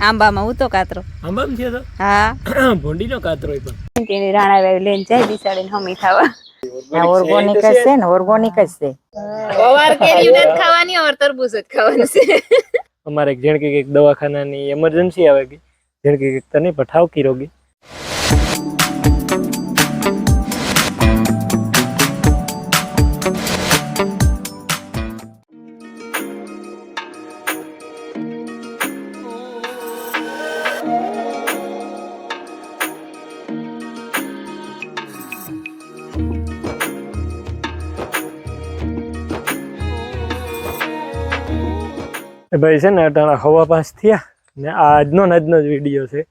આંબામાં હું તો કાતરો આંબામાં છે તો હા ભોંડીનો કાતરો પણ તેની રાણા વાવી લઈને જાય બિસાડીને હમી ખાવા ઓર્ગોનિક જ છે ને, ઓર્ગોનિક જ છે. સવાર કેરી નથી ખાવાની ઓર તરબૂચ જ ખાવાનું છે. અમારે જેણ કે એક દવાખાનાની એમરજન્સી આવે ગઈ, જેણ કે તને પઠાવ કી રોગી ભાઈ છે ને અટાણા હવા પાસ થયા ને આજનો જ વિડીયો છે,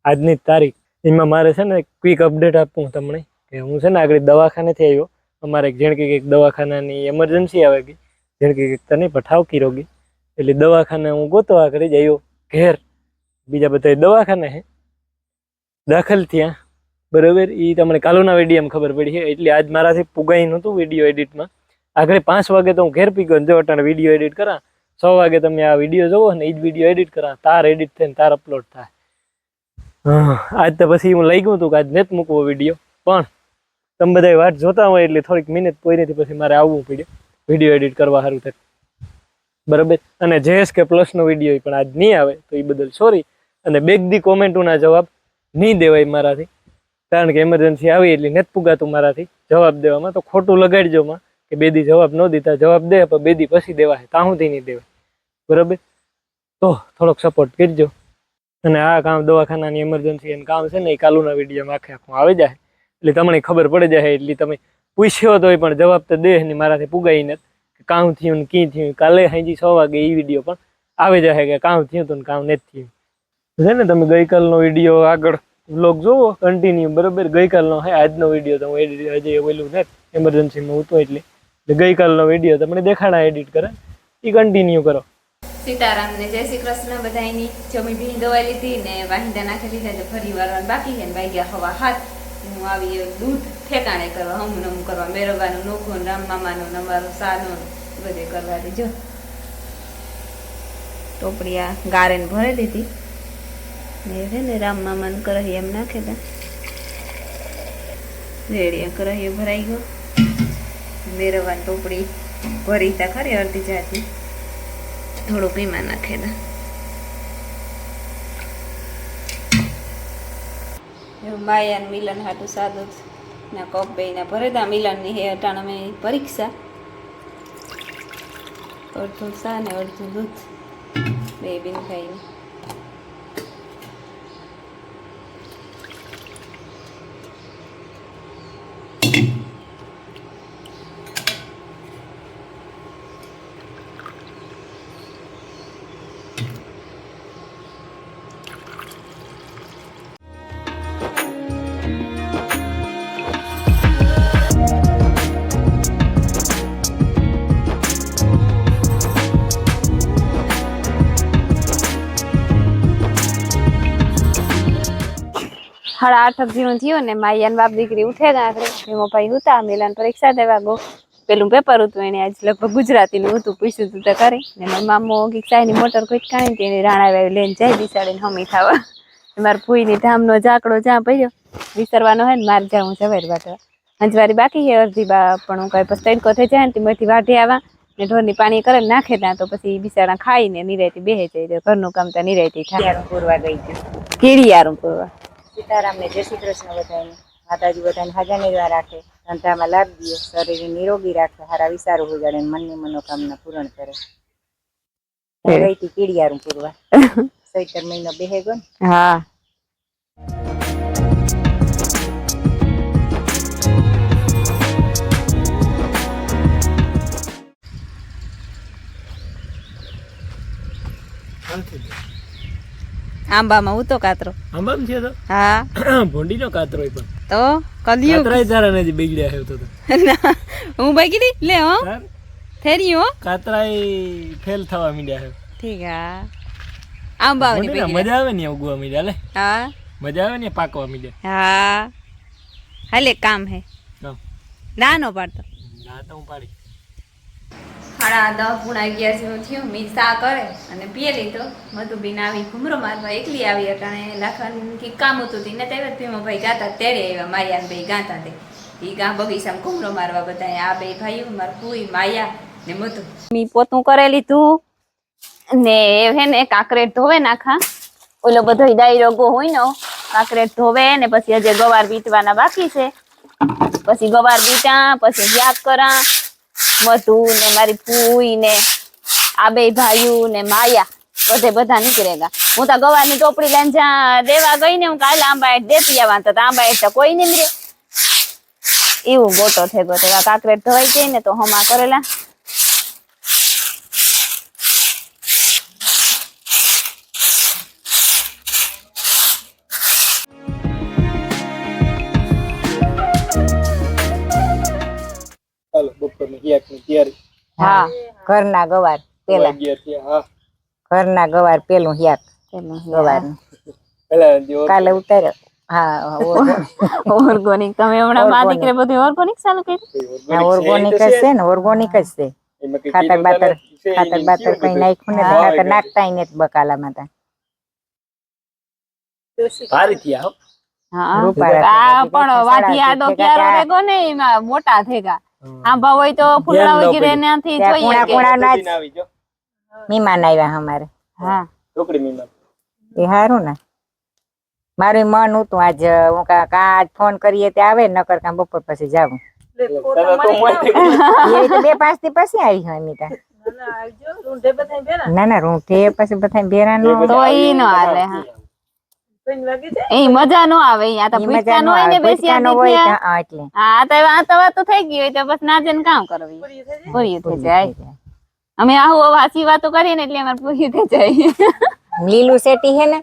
આજની જ તારીખ. એમાં મારે છે ને ક્વિક અપડેટ આપવું તમને કે હું છે ને આગળ દવાખાનેથી આવ્યો. અમારે જેણ કે એક દવાખાનાની એમરજન્સી આવે ગઈ, જેણ કે તને પઠાવ કી રોગી એટલે દવાખાને હું ગોતવા કરી જ આવ્યો ઘેર. બીજા બધા દવાખાને હે દાખલ થયા બરાબર. એ તમને કાલુના વિડીયોમાં ખબર પડી છે એટલે આજ મારાથી પુગાઈ નહોતું વિડીયો એડિટમાં. આગળ 5 વાગે તો હું ઘેર પી ગયો. જો અટાણે વિડીયો એડિટ કરા 6 વાગે તમે આ વિડીયો જોવો ને એ જ વિડીયો એડિટ કરા તાર એડિટ થઈને તાર અપલોડ થાય. આજ તો પછી હું લઈ ગયું હતું કે આજ નથી મૂકવો વિડીયો, પણ તમે બધા વાટ જોતા હોય એટલે થોડીક મિનિટ પોઈનેથી પછી મારે આવવું પડ્યું વિડીયો એડિટ કરવા સારું થાય બરાબર. અને JSK પ્લસનો વિડીયો પણ આજ નહીં આવે તો એ બદલ સોરી. અને બેગદી કોમેન્ટોના જવાબ નહીં દેવાય મારાથી, કારણ કે એમરજન્સી આવી એટલે નથી પુગાતું મારાથી જવાબ દેવામાં. તો ખોટું લગાડજો માં કે બેદી જવાબ ન દીધા, જવાબ દે પણ બેદી પછી દેવાય, તાહુંથી નહીં દેવાય બરાબર. તો થોડોક સપોર્ટ કરજો. અને આ કામ દવાખાનાની એમરજન્સી એનું કામ છે ને એ કાલુના વિડીયોમાં આખે આખું આવી જાય એટલે તમને ખબર પડી જાય. એટલે તમે પૂછ્યો તો પણ જવાબ તો દે નહીં, મારાથી પુગાઈ નથી કે કામ થયું ને કી થયું. કાલે સાંજે 6 વાગે એ વિડીયો પણ આવી જાય કે કામ થયું હતું ને કામ નથી થયું છે ને. તમે ગઈકાલનો વિડીયો આગળ વ્લોગ જોવો કન્ટિન્યુ બરાબર. ગઈકાલનો હે, આજનો વિડીયો તો હું એડિટ હજી ઓલું નથી એમરજન્સીમાં હું તો એટલે ગઈકાલનો વિડીયો તમને દેખાડા એડિટ કરે એ કન્ટિન્યુ કરો. સીતારામ ને જય શ્રી કૃષ્ણ. બધાની જમી ભીની દવા લીધી ને વાહિંદા નાખી દીધા છે, ફરી વારવાનું બાકી છે ને વાગ્યા હવા 7. હું આવી દૂધ ઠેકાણે કરવા હમું નમું કરવા મેરવાનું નોખું રામ મામાનું અમારું સાનું બધે કરવા દીજો. ટોપડિયા ગારેને ભરી દીધી ને છે ને રામ મામાનું કરહી એમ નાખે તા રેડિયા કરહી ભરાઈ ગયો. મેરવાની ટોપડી ભરી તા ખરી અડધી જાતી થોડુંક એમાં નાખેલા. માયાન મિલન હાટું સાદું ના કપ બેના ભરેતા. મિલનની હે અટાણા મેં પરીક્ષા, અડધું સા ને અડધું દૂધ બે બિન ખાઈને. સાડા 8 જેવું થયું ને માયાન બાપ દીકરી ઉઠે આખરે. એમાં ભાઈ હતા મેલાન પરીક્ષા દેવા ગો. પેલું પેપર હતું એને આજ લગભગ ગુજરાતીનું હતું, પૂછ્યું હતું તો કરી ને મારા મામો કઈક ચાયની મોટર કોઈ કાંઈ તેને રાણા વાવી લઈને જાય બિસાડીને હમી ખાવા. મારા ફૂઈની ધામનો ઝાકડો જ્યાં પડ્યો વિસરવાનો હોય ને મારે જાઉં ઝવેર વાટવા. અંજવારી બાકી છે અડધી બા, પણ હું કઈ પછી તડકો થઈ જાય ને તેમાંથી વાઢી આવા ને ઢોરની પાણી કરે નાખે ત્યાં તો પછી બિસાડા ખાઈને નિરાયતી બેહે જાય. ઘરનું કામ તો નિરાયતી થાય. પૂરવા ગઈ હતી. કેળિયારું પૂરવા. સીતારામને જય શ્રી કૃષ્ણ બધાને. માતાજી બધાને હાજર નિર્વાહ રાખે, ધંધામાં લાભ દે, શરીર નિરોગી રાખે, હારા વિચારો ઉજાડે, મનની મનોકામના પૂરણ કરે. ગઈ હતી કીડિયારું પૂરવા. ચૈત્ર મહિનો બેહે ગયો ને. હા આંબામાં હું તો કાતરો આંબામાં છે તો હા ભોંડીનો કાતરો પણ તો કલિયુગ કાતરાય તારા નથી બગડ્યા હે તો હું ભાગી લે હો થેરી હો કાતરાય ફેલ થવા મીડ્યા હે. ઠીક હા આંબાની બગડ્યા મજા આવે ને ઉગવા મીડ્યા લે. હા મજા આવે ને પાકવા મીડ્યા. હા હાલે કામ હે કામ નાનો પાડતો ના તો હું પાડી 10:11 જેવું થયું. મી સા કરે અને પીએ લીધો. મધુબીન આવી ઘૂમરો મારવા એકલી આવી અટાણે લાખન કી કામ હતું તી ને તે ભીમોભાઈ ગાતા તેડે આવ્યા. માયા બે ગાતા તે ઈ ગા બગીચામાં ઘૂમરો મારવા બધા આ બે ભાઈઓ માર ફૂઈ માયા ને મધુ મી પોતું કરે લીધું ને હે ને કાકરેટ ધોવે નાખા. ઓલો બધો ડાયરો ગો હોય ને કાકરેટ ધોવે ને પછી હજે ગવાર બીટવાના બાકી છે. પછી ગવાર બીટા પછી યાદ કરા મધુ ને મારી ફૂઈ ને આ બે ભાઈઓ ને માયા બધા નીકળેગા. હું તો ગવારની ટોપડી લઈને જ્યાં દેવા ગઈ ને હું કાલે આંબા હેઠ દેતી આવવા તો આંબા હેઠ તો કોઈ નહીં રે એવું ગોટો થઈ ગયો. કાકરેટ ધોવાઈ ગઈ ને તો હમા કરેલા. હાલો બપોરની હિયાકની તૈયારી. હા ઘરના ગવાર પેલા હા ઘરના ગવાર પેલું હિયાક ગવાર કાલે ઉતાર્યો. હા ઓર્ગોનિક તમે હમણાં મા દીકરે બધું ઓર્ગોનિક ચાલુ કર્યું. ઓર્ગોનિક જ છે ને ઓર્ગોનિક જ છે. ખાતર બાતર કઈ નાખ્યું ને ખાતર નાખતા નથી બકાલામાં તા. સારી થયા હા પણ વાથી આડો ક્યારો રેગો ને એમાં મોટા થેગા. આંબા હોય તો ફૂલડા વગેરે એનાથી જોઈએ કે મહેમાન આવ્યા અમારે. હા ઢોકળી મીમાં એ હારું ને મારું મન હતું આજ હું આજ ફોન કરીએ તે આવે નકર કાં બપોર પછી જાવું. 2-5 દી પછી આવી હોય અમિતા. ના રૂંઢે પછી બધા ભેરા નો તો ઈ નો હાલે. હા એ મજા નો આવે. અહીંયા તો પૂછતા નો હોય ને બેસ્યા હોય એટલે હા તો વાત તો થઈ ગઈ હોય તો બસ ના જઈને કામ કરવી પૂરી થઈ જાય. અમે આવું વાસી વાતો કરીએ ને એટલે અમારે પૂરી થઈ જાય. લીલું સેટી હે ને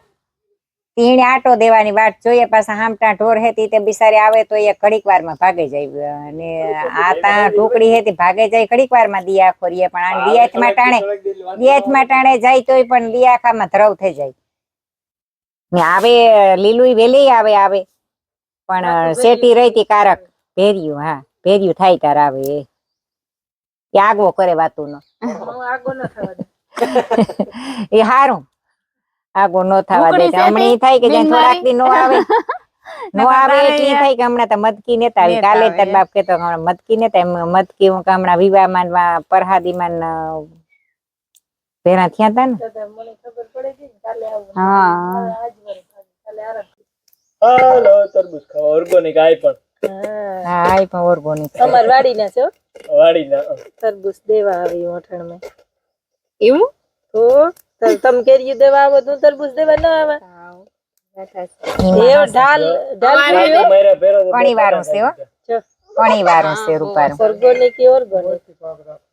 તીણે આટો દેવાની વાટ જોઈએ. પાછા હામટા ઢોર હેતી તે બિસારી આવે તો એ ઘડીક વાર માં ભાગે જાય. અને આ તા ઢોકળી હેતી ભાગે જાય ઘડીક વાર માં દિયા ખોરીએ પણ આ દિયાથ માં ટાણે જાય તોય પણ દિયાખામાં ધરવ થઈ જાય ને આવે. લીલું વેલી આવે પણ સેટી રહી કારક ભેર્યું. હા ભેર્યું થાય તાર આવે એ આગવો કરે વાતું નો એ હારું આગો નો થવા દે. હમણાં ઈ થાય કે જ્યાં થોડાક દી નો આવે એટલી થાય કે હમણાં તો મદકી નેતા આવી. કાલે તાર બાપ કેતો મદકી નેતા મદકી હું હમણાં વિવાહ માં પરહાદી માં ભેરા થયા તા ને. હાલો તરબૂચ ખાવા ઓર્ગોનિક આઈ પણ. હા આઈ પણ ઓર્ગોનિક અમાર વાડી ના છે વાડીના તરબૂચ દેવા આવી ઓઠણ માં. એવું તો તમે કેરી દેવા આવો તો તરબૂચ દેવા ના આવે. ઢાલ ઘણી વારું છે હો ઘણી વારું છે રૂપારું. ઓર્ગોનિક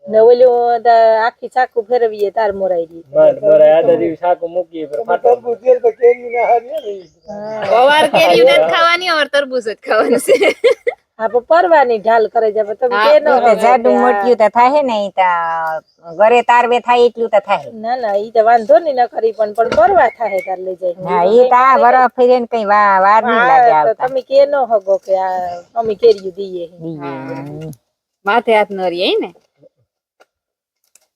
ને ઓલું આખી ચાકુ ફેરવીએ તાર મોરાઈ ગઈ. આધા દિવસ શાક મૂકીએ અવાર કેરી નથી ખાવાની અવાર તરબૂચ જ ખાવાનું છે. હા પણ પરવાની ઢાલ કરે જાય તમે કે ન જાડું મોટ્યું તો થાય ને ઘરે તારવે થાય એટલું તો થાય. ના ઈ તો વાંધો નહીં ન કરી પણ પરવા થાય તાર લઈ જાય. હા ઈ તો આ બરફ ફેરે ને કઈ વાર નહીં લાગે આવતા. તમે કે ન હગો કે અમે કેરી દઈએ માથે હાથ ન રહી ને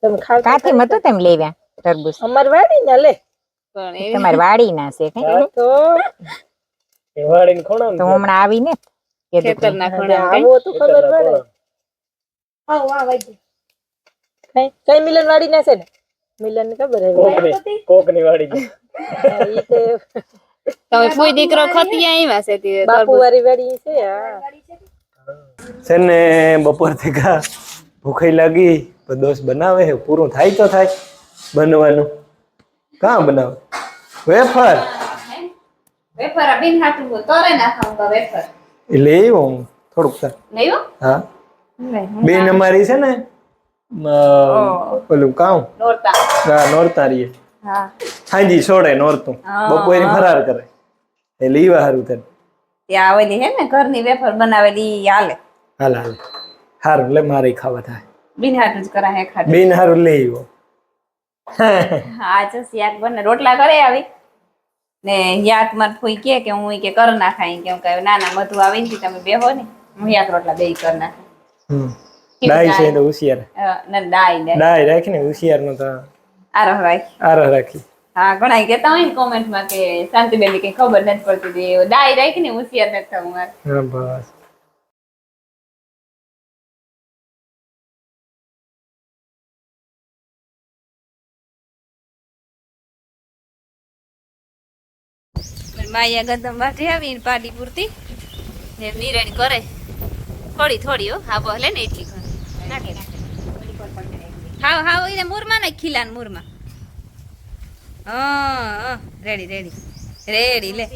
તમે ખાવ કાથી મતો તેમ લેવ્યા તરબૂચ. અમાર વાડી ના લે પણ તમારી વાડી ના છે તો વાડીને ખોણા તો હમણાં આવી ને ખેતર ના ખોણા આવો તો ખબર પડે. કઈ મિલન વાડી ના છે ને મિલન ખબર હે કોકની વાડી ઈ તે તમે કોઈ દીકરો ખતિયા આવ્યા છે તે બાપુ વાળી વાડી છે. હા છે ને બપોર થી ભૂખાઈ લાગી તો દોસ્ત બનાવે છે. પૂરું થાય તો થાય બનવાનું. કાં બનાવે વેફર વેફર બિન હાટું તોરે નાખાવું વેફર એટલે એવું થોડુંક લેવો. હા બેન અમારી છે ને પેલું કામ નોરતા રહીએ. હા હાજી છોડે નોરતું બપોરે ફરાર કરે એટલે ઈ હારું થાય. ત્યાં આવેલી હે ને ઘરની વેફર બનાવેલી હાલે. હાલ હારું લે મારે ખાવા થાય. બિન હાટું જ કરા હે ખાટું બેન હારું લઈ આવ્યો. હા જો શાક બને રોટલા કરે આવી ને યાક માં ફૂઈ કે હું કે કર નાખાય કે ના ના મધુ આવી ને તમે બેહો ને હું યાક રોટલા બે કર નાખે. ડાય છે તો હોશિયાર ના ડાય ડાય રાખીને હોશિયાર નો તો આરહ રાખી આરહ રાખી. હા ઘણા કહેતા હોય ને કોમેન્ટમાં કે શાંતિબેન કઈ ખબર નથી પડતી ડાય રાખીને હોશિયાર નથી થવું મારે. હા બસ. માયા ગંદમ વાટી આવીને પાડી પૂરતી ને નિરણ કરે થોડી થોડી હો હા ભલે ને એટલી કરે હા હા એને મૂરમાં ને ખીલાન મૂરમાં હા રેડી રેડી રેડી લે